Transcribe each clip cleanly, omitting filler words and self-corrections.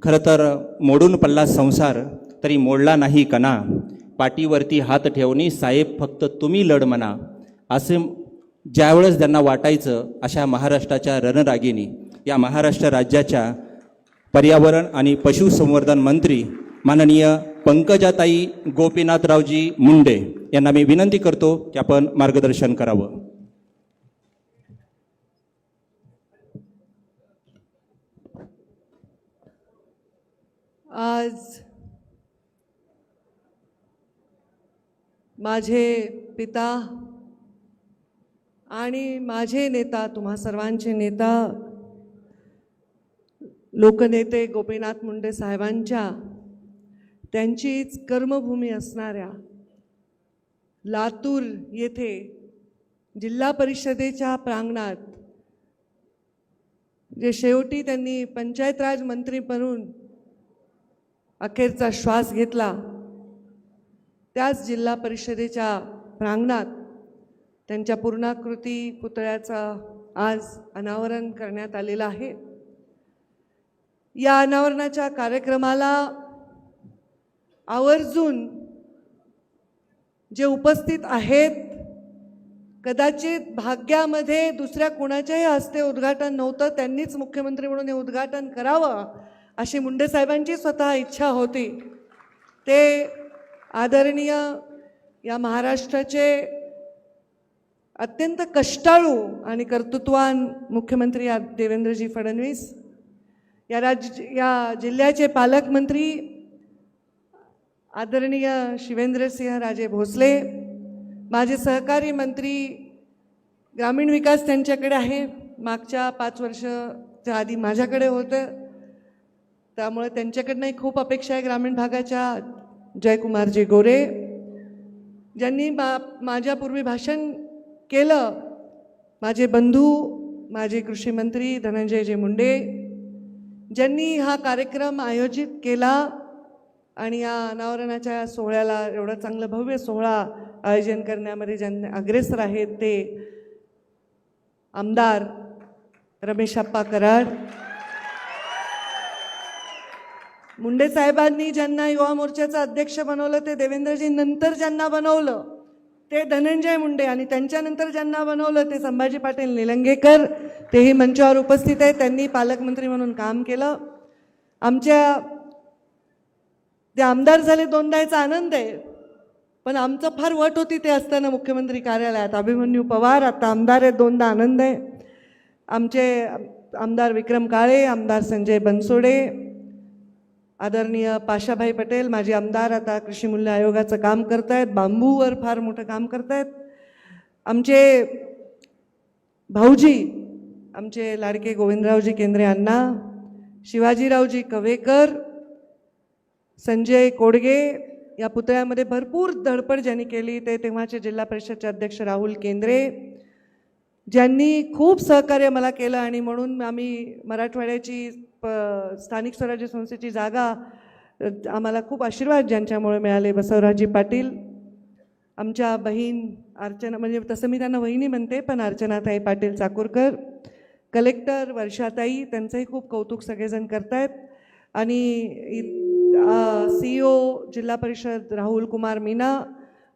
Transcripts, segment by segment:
खरं तर मोडून पडला संसार तरी मोडला नाही कणा, पाठीवरती हात ठेवणी साहेब फक्त तुम्ही लढ म्हणा, असे ज्यावेळेस त्यांना वाटायचं अशा महाराष्ट्राच्या रणरागिणी, या महाराष्ट्र राज्याच्या पर्यावरण आणि पशुसंवर्धन मंत्री माननीय पंकजाताई गोपीनाथरावजी मुंडे यांना मी विनंती करतो की आपण मार्गदर्शन करावं. आज माझे पिता आणि माझे नेता, तुम्हा सर्वांचे नेता, लोकनेते गोपीनाथ मुंडे साहेबांच्या त्यांचीच कर्मभूमी असणाऱ्या लातूर येथे जिल्हा परिषदेच्या प्रांगणात जे शेवटी त्यांनी पंचायत राज मंत्री बनून अखेरचा श्वास घेतला, त्याच जिल्हा परिषदेच्या प्रांगणात त्यांच्या पूर्णाकृती पुतळ्याचा आज अनावरण करण्यात आलेलं आहे. या अनावरणाच्या कार्यक्रमाला आवर्जून जे उपस्थित आहेत, कदाचित भाग्यामध्ये दुसऱ्या कोणाच्याही हस्ते उद्घाटन नव्हतं, त्यांनीच मुख्यमंत्री म्हणून हे उद्घाटन करावं अशी मुंडे साहेबांची स्वतः इच्छा होती. ते आदरणीय या महाराष्ट्राचे अत्यंत कष्टाळू आणि कर्तृत्वान मुख्यमंत्री देवेंद्रजी फडणवीस, या जिल्ह्याचे पालकमंत्री आदरणीय शिवेंद्रसिंह राजे भोसले, माझे सहकारी मंत्री ग्रामीण विकास त्यांच्याकडे आहे, मागच्या 5 वर्षाच्या आधी माझ्याकडे होतं, त्यामुळे त्यांच्याकडनंही खूप अपेक्षा आहे ग्रामीण भागाच्या, जयकुमारजी गोरे ज्यांनी माझ्यापूर्वी भाषण केलं, माझे बंधू माझे कृषी मंत्री धनंजयजी मुंडे ज्यांनी हा कार्यक्रम आयोजित केला आणि या अनावरणाच्या सोहळ्याला एवढं चांगलं भव्य सोहळा आयोजन करण्यामध्ये ज्यांनी अग्रेसर आहेत ते आमदार रमेशप्पा कराड, मुंडे साहेबांनी ज्यांना युवा मोर्चाचा अध्यक्ष बनवलं ते देवेंद्रजी, नंतर ज्यांना बनवलं ते धनंजय मुंडे आणि त्यांच्यानंतर ज्यांना बनवलं ते संभाजी पाटील निलंगेकर, तेही मंचावर उपस्थित आहेत. त्यांनी पालकमंत्री म्हणून काम केलं. ते आमदार झाले 2दा याचा आनंद आहे, पण आमचं फार वट होती ते असताना मुख्यमंत्री कार्यालयात. अभिमन्यू पवार आता आमदार आहेत, 2दा आनंद आहे. आमचे आमदार विक्रम काळे, आमदार संजय बनसोडे, आदरणीय पाशाभाई पटेल माझे आमदार आता कृषी मूल्य आयोगाचं काम करतायत, बांबूवर फार मोठं काम करतायत. आमचे भाऊजी, आमचे लाडके गोविंदरावजी केंद्रे अण्णा, शिवाजीरावजी कवेकर, संजय कोडगे, या पुतळ्यामध्ये भरपूर धडपड ज्यांनी केली ते तेव्हाचे जिल्हा परिषदचे अध्यक्ष राहुल केंद्रे ज्यांनी खूप सहकार्य मला केलं आणि म्हणून आम्ही मराठवाड्याची स्थानिक स्वराज्य संस्थेची जागा आम्हाला खूप आशीर्वाद ज्यांच्यामुळे मिळाले. बसवराजजी पाटील, आमच्या बहीण अर्चना, म्हणजे तसं मी त्यांना वहिनी म्हणते पण अर्चनाताई पाटील चाकूरकर, कलेक्टर वर्षाताई, त्यांचंही खूप कौतुक सगळेजण करतायत. आणि CEO जिल्हा परिषद राहुल कुमार मीना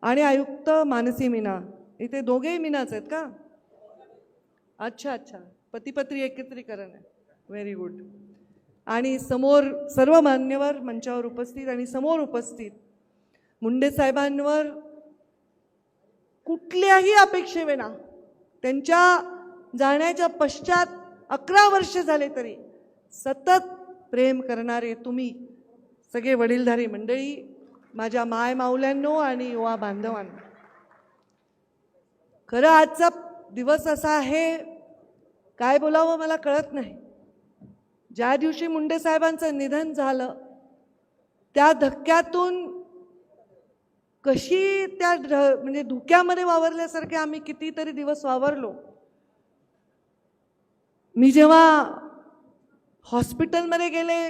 आणि आयुक्त मानसी मीना, इथे दोघेही मीनाच आहेत का? अच्छा, पती पत्नी एकत्रीकरण आहे, व्हेरी गुड. आणि समोर सर्व मान्यवर मंचावर उपस्थित आणि समोर उपस्थित मुंडे साहेबांवर कुठल्याही अपेक्षेविना त्यांच्या जाण्याच्या पश्चात 11 वर्ष झाले तरी सतत प्रेम करणारे तुम्ही सगळे वडीलधारी मंडळी, माझ्या माय माऊल्यांनो आणि युवा बांधवांनो, खरं आजचा दिवस असा आहे, काय बोलावं मला कळत नाही. ज्या दिवशी मुंडे साहेबांचं निधन झालं त्या धक्क्यातून कशी त्या म्हणजे धुक्यामध्ये वावरल्यासारखे आम्ही कितीतरी दिवस वावरलो. मी जेव्हा हॉस्पिटलमध्ये गेले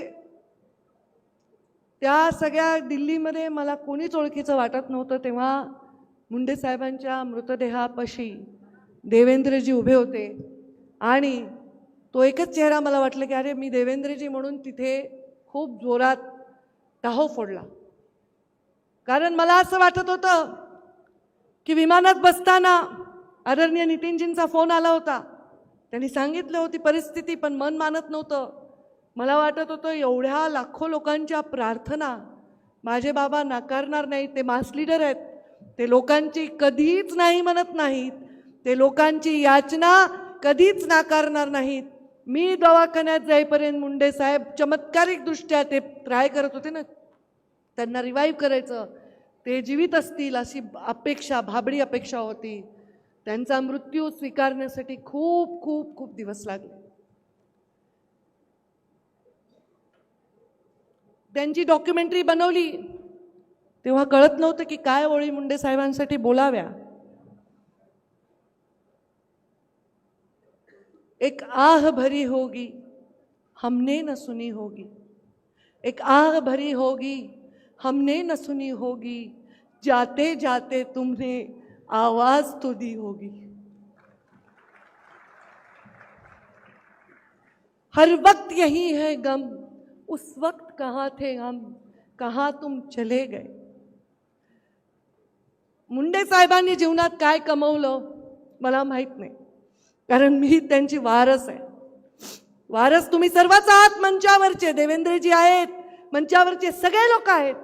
त्या सगळ्या दिल्लीमध्ये मला कोणीच ओळखीचं वाटत नव्हतं, तेव्हा मुंडे साहेबांच्या मृतदेहापाशी देवेंद्रजी उभे होते आणि तो एकच चेहरा मला वाटलं की अरे मी देवेंद्रजी म्हणून तिथे खूप जोरात टाहो फोडला. कारण मला असं वाटत होतं की विमानात बसताना आदरणीय नितीनजींचा फोन आला होता. त्यांनी सांगितलं होती परिस्थिती, पण मन मानत नव्हतं. मला वाटत होतं एवढ्या लाखो लोकांच्या प्रार्थना माझे बाबा नाकारणार नाहीत. ते मास लीडर आहेत, ते लोकांची कधीच नाही म्हणत नाहीत, ते लोकांची याचना कधीच नाकारणार नाहीत. मी दवाखान्यात जाईपर्यंत मुंडे साहेब चमत्कारिकदृष्ट्या ते ट्राय करत होते ना, त्यांना रिवाईव्ह करायचं, ते जीवित असतील अशी अपेक्षा, भाबडी अपेक्षा होती. त्यांचा मृत्यू स्वीकारण्यासाठी खूप खूप खूप दिवस लागले. त्यांची डॉक्युमेंटरी बनवली तेव्हा कळत नव्हतं की काय ओळी मुंडे साहेबांसाठी बोलाव्या. एक आह भरी होगी हमने न सुनी होगी, एक आह भरी होगी हमने न सुनी होगी, जाते जाते तुमने आवाज तो दी होगी. हर वक्त यही है गम, उस वक्त कहाँ थे हम, कहाँ तुम चले गए. मुंडे साहेबांनी जीवनात काय कमवलं मला माहित नाही, कारण मी त्यांची वारस आहे. वारस तुम्ही सर्वच आहात. मंचावरचे देवेंद्रजी आहेत, मंचावरचे सगळे लोक आहेत.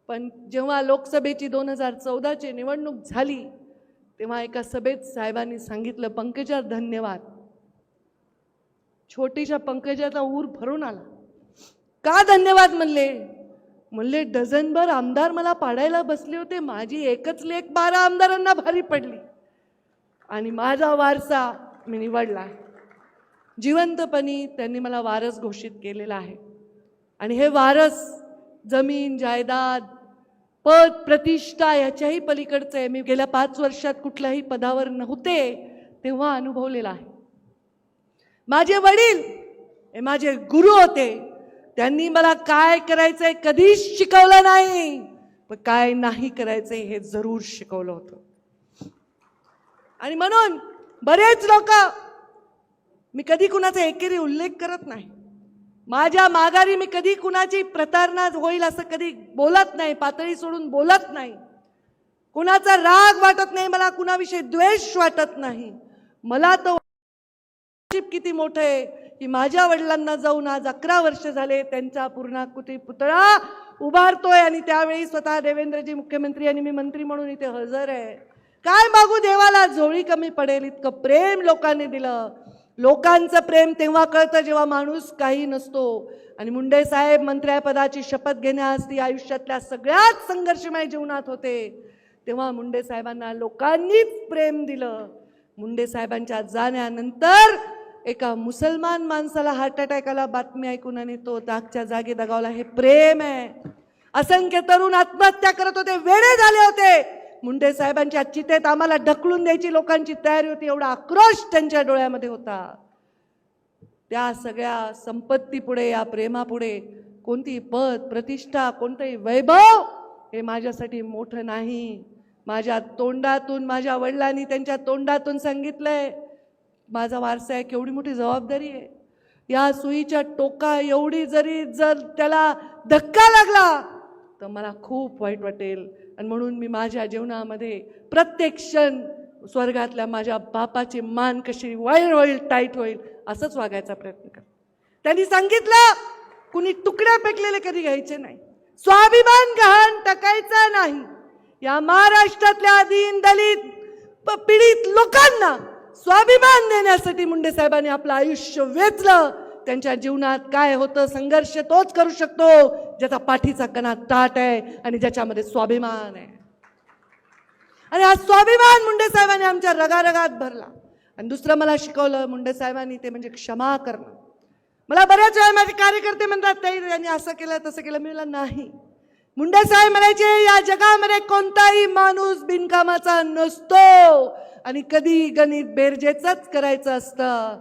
पण जेव्हा लोकसभेची 2014ची निवडणूक झाली तेव्हा एका सभेत साहेबांनी सांगितलं, पंकजा धन्यवाद. छोटीशा पंकजाचा ऊर भरून आला. का धन्यवाद म्हणले डझनभर आमदार मला पाडायला बसले होते, माझी एकच लेक 12 आमदारांना भारी पडली आणि माझा वारसा मी निवडला. जिवंतपणी त्यांनी मला वारस घोषित केलेला आहे. आणि हे वारस जमीन जायदाद पद प्रतिष्ठा याच्याही पलीकडचं आहे. मी गेल्या 5 वर्षात कुठल्याही पदावर नव्हते तेव्हा अनुभवलेला आहे. माझे वडील हे माझे गुरु होते. त्यांनी मला काय करायचंय कधीच शिकवलं नाही, पण काय नाही करायचंय हे जरूर शिकवलं होतं. आणि म्हणून बरेच लोक, मी कधी कुणाचा एकेरी उल्लेख करत नाही, माझ्या माघारी मी कधी कुणाची प्रतारणा होईल असं कधी बोलत नाही, पातळी सोडून बोलत नाही, कुणाचा राग वाटत नाही, मला कुणाविषयी द्वेष वाटत नाही. मला तर किती मोठं आहे की माझ्या वडिलांना जाऊन आज 11 वर्ष झाले त्यांचा पूर्णाकृती पुतळा उभारतोय आणि त्यावेळी स्वतः देवेंद्रजी मुख्यमंत्री आणि मी मंत्री म्हणून इथे हजर आहे. काय मागू देवाला, झोळी कमी पडेल इतकं प्रेम लोकांनी दिलं. लोकांचं प्रेम तेव्हा कळतं जेव्हा माणूस काही नसतो. आणि मुंडे साहेब मंत्रिपदाची शपथ घेण्यास ती आयुष्यातल्या सगळ्यात संघर्षमय जीवनात होते, तेव्हा मुंडे साहेबांना लोकांनीच प्रेम दिलं. मुंडे साहेबांच्या जाण्यानंतर एका मुसलमान माणसाला हार्ट अटॅक आला बातमी ऐकून आणि तो जागच्या जागी दगावला. हे प्रेम आहे. असंख्य तरुण आत्महत्या करत होते, वेडे झाले होते. मुंडे साहेबांच्या चितेत आम्हाला ढकलून द्यायची लोकांची तयारी होती, एवढा आक्रोश त्यांच्या डोळ्यामध्ये होता. त्या सगळ्या संपत्तीपुढे, या प्रेमापुढे कोणती पद प्रतिष्ठा, कोणतंही वैभव हे माझ्यासाठी मोठं नाही. माझ्या तोंडातून, माझ्या वडिलांनी त्यांच्या तोंडातून सांगितलंय, माझा वारसा आहे, केवढी मोठी जबाबदारी आहे. या सुईच्या टोका एवढी जर त्याला धक्का लागला तर मला खूप वाईट वाटेल. आणि म्हणून मी माझ्या जीवनामध्ये प्रत्येक क्षण स्वर्गातल्या माझ्या बापाची मान कशी वाईल होईल, टाईट होईल असंच वागायचा प्रयत्न कर. त्यांनी सांगितलं, कुणी तुकड्या फेकलेले कधी घ्यायचे नाही, स्वाभिमान गहाण टाकायचा नाही. या महाराष्ट्रातल्या दीन दलित पीडित लोकांना स्वाभिमान देण्यासाठी मुंडे साहेबांनी आपलं आयुष्य वेचलं. त्यांच्या जीवनात काय होतं, संघर्ष तोच करू शकतो ज्याचा पाठीचा कणा ताट आहे आणि ज्याच्यामध्ये स्वाभिमान आहे. आणि हा स्वाभिमान मुंडे साहेबांनी आमच्या रगारगात भरला. आणि दुसरं मला शिकवलं मुंडे साहेबांनी ते म्हणजे क्षमा करणं. मला बऱ्याच वेळा माझे कार्यकर्ते म्हणतात, ताई त्यांनी असं केलं तसं केलं. मी म्हणलं नाही. मुंडे साहेब म्हणायचे, या जगामध्ये कोणताही माणूस बिनकामाचा नसतो आणि कधी गणित बेरजेचंच करायचं असतं.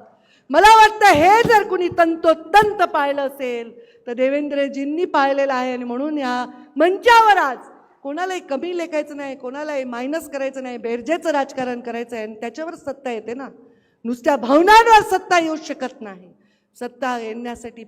मला वाटतं हे जर कुणी तंतोतंत पाहिलं असेल तर देवेंद्रजींनी पाहिलेलं आहे. आणि म्हणून या मंचावर आज कोणालाही कमी लेखायचं नाही, कोणालाही मायनस करायचं नाही, बेरजेचं राजकारण करायचं आहे. आणि त्याच्यावर सत्ता येते ना, नुसत्या भावनांवर सत्ता येऊ शकत नाही. सत्ता येण्यासाठी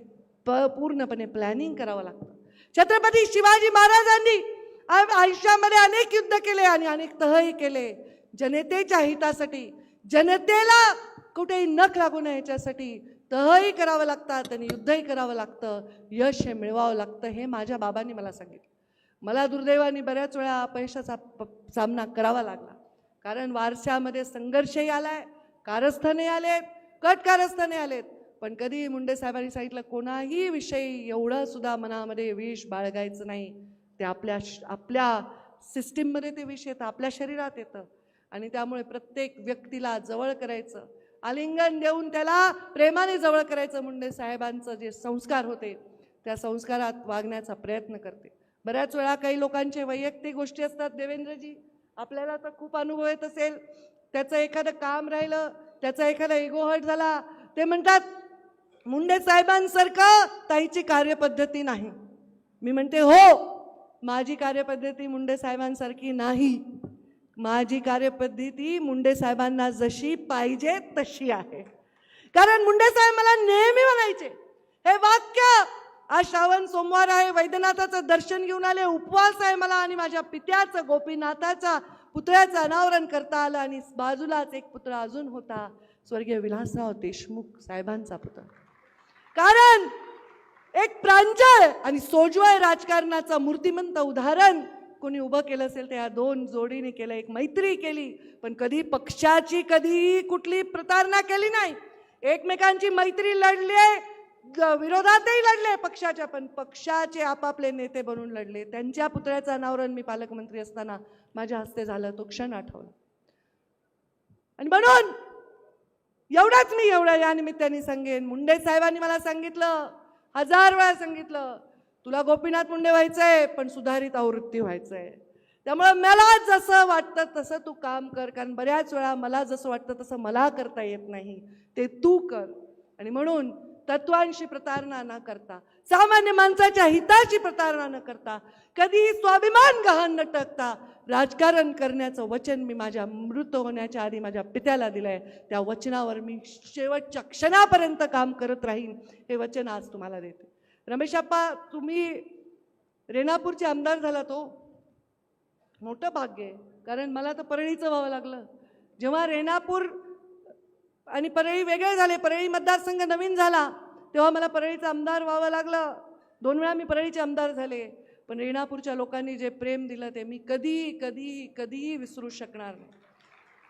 पूर्णपणे प्लॅनिंग करावं लागतं. छत्रपती शिवाजी महाराजांनी आयुष्यामध्ये अनेक युद्ध केले आणि अनेक तहही केले जनतेच्या हितासाठी. जनतेला कुठेही नख लागू नये याच्यासाठी तहही करावं लागतात आणि युद्धही करावं लागतं. यश हे मिळवावं लागतं. हे माझ्या बाबांनी मला सांगितलं. मला दुर्दैवाने बऱ्याच वेळा अपयशाचा सामना करावा लागला, कारण वारशामध्ये संघर्षही आलाय, कारस्थाने आलेत, कट कारस्थाने आलेत. पण कधी मुंडे साहेबांनी सांगितलं कोणाही विषयी एवढं सुद्धा मनामध्ये विष बाळगायचं नाही. ते आपल्या सिस्टीममध्ये ते विष येतं, आपल्या शरीरात येतं आणि त्यामुळे प्रत्येक व्यक्तीला जवळ करायचं, आलिंगन देऊन त्याला प्रेमाने जवळ करायचं. मुंडे साहेबांचं जे संस्कार होते त्या संस्कारात वागण्याचा प्रयत्न करते. बऱ्याच वेळा काही लोकांचे वैयक्तिक गोष्टी असतात. देवेंद्रजी, आपल्याला तर खूप अनुभव येत असेल. त्याचं एखादं काम राहिलं, त्याचा एखादा इगो हर्ट झाला, ते म्हणतात मुंडे साहेबांसारखं ताईची कार्यपद्धती नाही. मी म्हणते हो, माझी कार्यपद्धती मुंडे साहेबांसारखी नाही. माझी कार्यपद्धती मुंडे साहेबांना जशी पाहिजे तशी आहे. कारण मुंडे साहेब मला नेहमी म्हणायचे हे वाक्य, आज श्रावण सोमवार आहे, वैद्यनाथाचं दर्शन घेऊन आले, उपवास आहे मला आणि माझ्या पित्याचं गोपीनाथाच्या पुतळ्याचं अनावरण करता आलं आणि बाजूलाच एक पुतळा अजून होता, स्वर्गीय विलासराव देशमुख साहेबांचा पुतळा. कारण एक प्रांजळ आणि सोज्वळ राजकारणाचं मूर्तिमंत उदाहरण कोणी उभं केलं असेल तर या दोन जोडीने केलं. एक मैत्री केली, पण कधी पक्षाची कधी कुठली प्रतारणा केली नाही. एकमेकांची मैत्री लढले, विरोधातही लढले पक्षाच्या, पण पक्षाचे आपापले नेते बनून लढले. त्यांच्या पुतळ्याचं अनावरण मी पालकमंत्री असताना माझ्या हस्ते झालं, तो क्षण आठवला. आणि म्हणून एवढंच मी एवढं या निमित्ताने सांगेन, मुंडे साहेबांनी मला सांगितलं, 1000 वेळा सांगितलं, तुला गोपीनाथ मुंडे व्हायचंय पण सुधारित आवृत्ती व्हायचंय. त्यामुळे मला जसं वाटतं तसं तू काम कर. कारण बऱ्याच वेळा मला जसं वाटतं तसं मला करता येत नाही, ते तू कर. आणि म्हणून तत्वांशी प्रतारणा न करता, सामान्य माणसाच्या हिताची प्रतारणा न करता, कधी स्वाभिमान गहाण न टाकता राजकारण करण्याचं वचन मी माझ्या मृत होण्याच्या आधी माझ्या पित्याला दिलंय. त्या वचनावर मी शेवटच्या क्षणापर्यंत काम करत राहीन, हे वचन आज तुम्हाला देते. रमेशप्पा, तुम्ही रेणापूरचे आमदार झाला, तो मोठं भाग्य आहे. कारण मला तर परळीचं व्हावं लागलं. जेव्हा रेणापूर आणि परळी वेगळे झाले, परळी मतदारसंघ नवीन झाला, तेव्हा मला परळीचं आमदार व्हावं लागलं. 2 वेळा मी परळीचे आमदार झाले. पण रेणापूरच्या लोकांनी जे प्रेम दिलं ते मी कधीही विसरू शकणार नाही.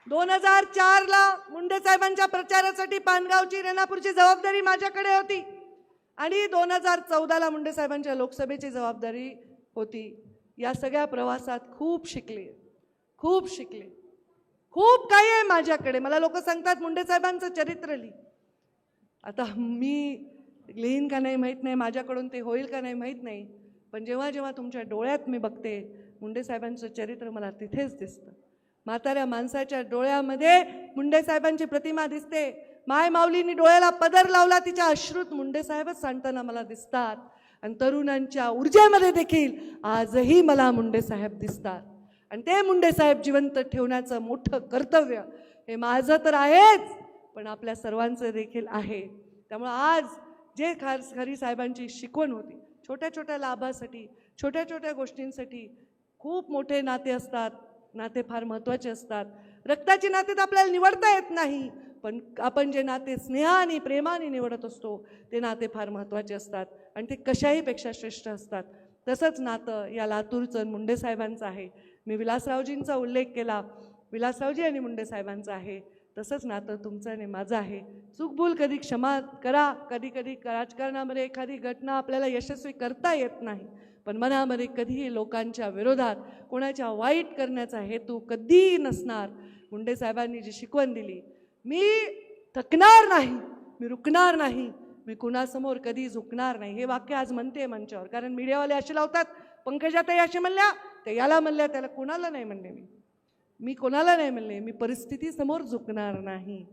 2004ला मुंडे साहेबांच्या प्रचारासाठी पानगावची रेणापूरची जबाबदारी माझ्याकडे होती आणि 2014ला मुंडे साहेबांच्या लोकसभेची जबाबदारी होती. या सगळ्या प्रवासात खूप शिकले, खूप काही आहे माझ्याकडे. मला लोक सांगतात मुंडे साहेबांचं चरित्र लिही. आता मी लिहीन का नाही माहीत नाही, माझ्याकडून ते होईल का नाही माहीत नाही, पण जेव्हा जेव्हा तुमच्या डोळ्यात मी बघते मुंडे साहेबांचं चरित्र मला तिथेच दिसतं. म्हाताऱ्या माणसाच्या डोळ्यामध्ये मुंडे साहेबांची प्रतिमा दिसते. माय माऊलींनी डोळ्याला पदर लावला, तिच्या अश्रूत मुंडे साहेबच सांडताना मला दिसतात. आणि तरुणांच्या ऊर्जेमध्ये देखील आजही मला मुंडे साहेब दिसतात. आणि ते मुंडे साहेब जिवंत ठेवण्याचं मोठं कर्तव्य हे माझं तर आहेच, पण आपल्या सर्वांचं देखील आहे. त्यामुळे आज जे खरी साहेबांची शिकवण होती, छोट्या छोट्या लाभासाठी, छोट्या छोट्या गोष्टींसाठी खूप मोठे नाते असतात. नाते फार महत्त्वाचे असतात. रक्ताची नाते तर आपल्याला निवडता येत नाही, पण आपण जे नाते स्नेहाने प्रेमाने निवडत असतो ते नाते फार महत्त्वाचे असतात आणि ते कशाहीपेक्षा श्रेष्ठ असतात. तसंच नातं या लातूरचं मुंडे साहेबांचं आहे. मी विलासरावजींचा उल्लेख केला, विलासरावजी आणि मुंडे साहेबांचं आहे. तसंच नातं तुमचं आणि माझं आहे. चूकभूल कधी क्षमा करा. कधी राजकारणामध्ये एखादी घटना आपल्याला यशस्वी करता येत नाही, पण मनामध्ये कधीही लोकांच्या विरोधात कोणाच्या वाईट करण्याचा हेतू कधीही नसणार. मुंडे साहेबांनी जी शिकवण दिली, मी थकणार नाही, मी रुकणार नाही, मी कुणासमोर कधी झुकणार नाही, हे वाक्य आज म्हणते मंचावर. कारण मीडियावाले असे लावतात, पंकजाताई असे म्हणल्या, ते याला म्हणल्या, त्याला कोणाला नाही म्हणले. मी कोणाला नाही म्हणले. मी परिस्थितीसमोर झुकणार नाही,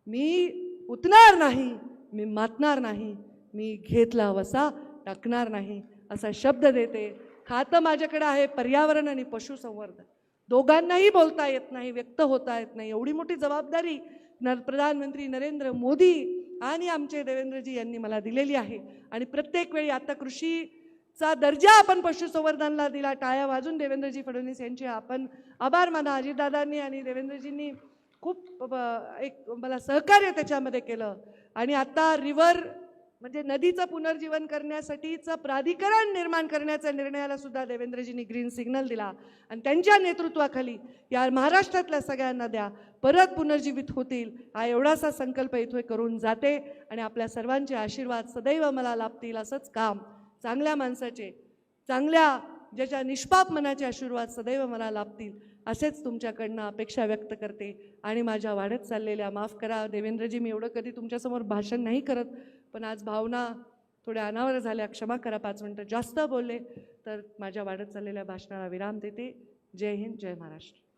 मी उतणार नाही, मी मातणार नाही, मी घेतला वसा टाकणार नाही, असा शब्द देते. खातं माझ्याकडे आहे पर्यावरण आणि पशुसंवर्धन. दोघांनाही बोलता येत नाही, व्यक्त होता येत नाही. एवढी मोठी जबाबदारी प्रधानमंत्री नरेंद्र मोदी आणि आमचे देवेंद्रजी यांनी मला दिलेली आहे. आणि प्रत्येक वेळी आता कृषीचा दर्जा आपण पशुसंवर्धनला दिला, टाळ्या वाजून देवेंद्रजी फडणवीस यांचे आपण आभार माना. अजितदादांनी आणि देवेंद्रजींनी खूप एक मला सहकार्य त्याच्यामध्ये केलं. आणि आता रिव्हर म्हणजे नदीचं पुनर्जीवन करण्यासाठीचं प्राधिकरण निर्माण करण्याच्या निर्णयाला सुद्धा देवेंद्रजींनी ग्रीन सिग्नल दिला. आणि त्यांच्या नेतृत्वाखाली या महाराष्ट्रातल्या सगळ्या नद्या परत पुनर्जीवित होतील, हा एवढासा संकल्प इथे करून जाते. आणि आपल्या सर्वांचे आशीर्वाद सदैव मला लाभतील. असंच काम चांगल्या माणसाचे, चांगल्या ज्याच्या निष्पाप मनाचे आशीर्वाद सदैव मला लाभतील, असेच तुमच्याकडनं अपेक्षा व्यक्त करते. आणि माझ्या वाढत चाललेल्या, माफ करा देवेंद्रजी, मी एवढं कधी तुमच्यासमोर भाषण नाही करत, पण आज भावना थोड्या अनावर झाल्या, क्षमा करा. 5 मिनटं जास्त बोलले तर माझ्या वाढत चाललेल्या भाषणाला विराम देते. जय हिंद, जय महाराष्ट्र.